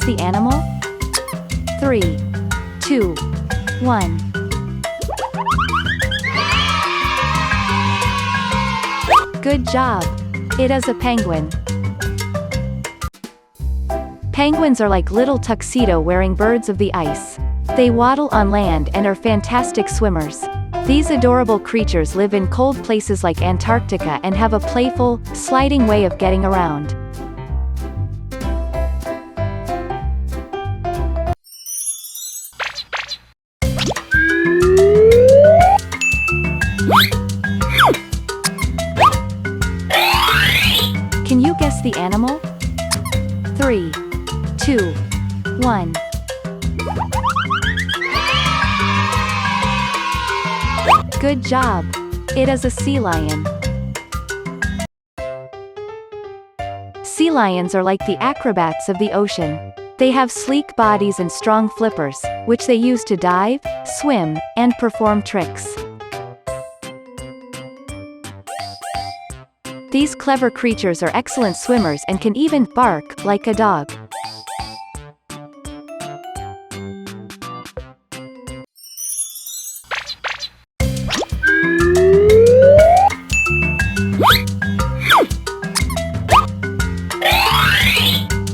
the animal? 3, 2, 1. Good job! It is a penguin. Penguins are like little tuxedo-wearing birds of the ice. They waddle on land and are fantastic swimmers. These adorable creatures live in cold places like Antarctica and have a playful, sliding way of getting around. Can you guess the animal? 3, 2, 1. Good job! It is a sea lion. Sea lions are like the acrobats of the ocean. They have sleek bodies and strong flippers, which they use to dive, swim, and perform tricks. These clever creatures are excellent swimmers and can even bark like a dog.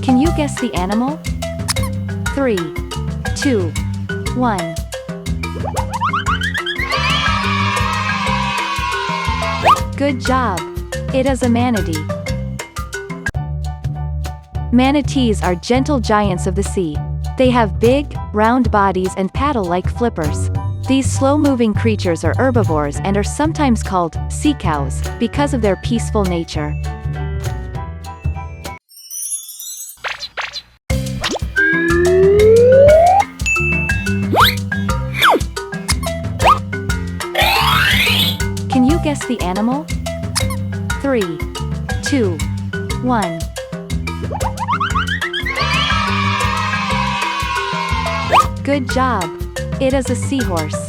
Can you guess the animal? 3, 2, 1. Good job! It is a manatee. Manatees are gentle giants of the sea. They have big, round bodies and paddle like flippers. These slow-moving creatures are herbivores and are sometimes called sea cows because of their peaceful nature. Can you guess the animal? 3, 2, 1. Good job! It is a seahorse.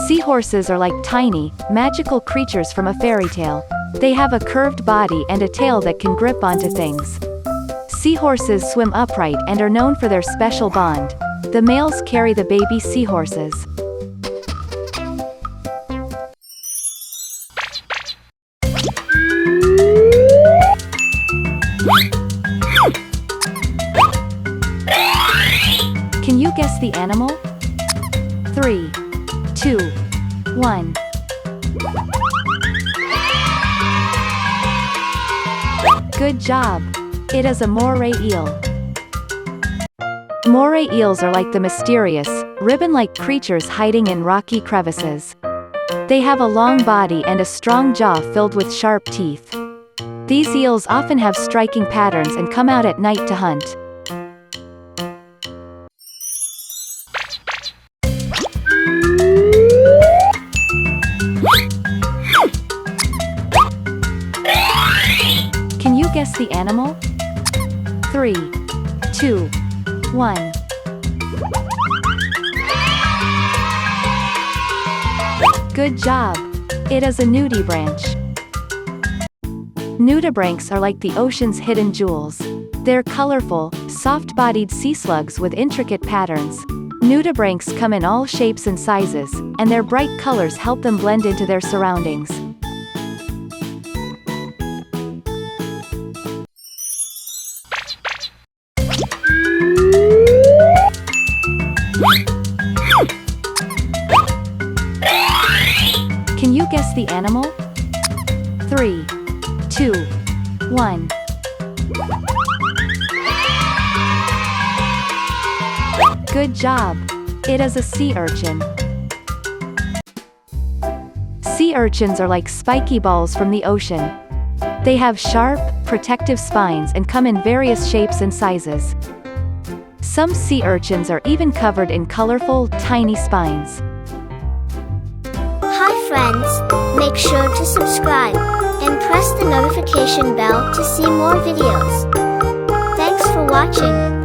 Seahorses are like tiny, magical creatures from a fairy tale. They have a curved body and a tail that can grip onto things. Seahorses swim upright and are known for their special bond. The males carry the baby seahorses. Can you guess the animal? 3, 2, 1. Good job! It is a moray eel. Moray eels are like the mysterious, ribbon-like creatures hiding in rocky crevices. They have a long body and a strong jaw filled with sharp teeth. These eels often have striking patterns and come out at night to hunt. Can you guess the animal? 3, 2, 1. Good job! It is a nudibranch. Nudibranchs are like the ocean's hidden jewels. They're colorful, soft-bodied sea slugs with intricate patterns. Nudibranchs come in all shapes and sizes, and their bright colors help them blend into their surroundings. Can you guess the animal? 3, 2, 1. Good job! It is a sea urchin. Sea urchins are like spiky balls from the ocean. They have sharp, protective spines and come in various shapes and sizes. Some sea urchins are even covered in colorful, tiny spines. Hi friends, make sure to subscribe and press the notification bell to see more videos. Thanks for watching.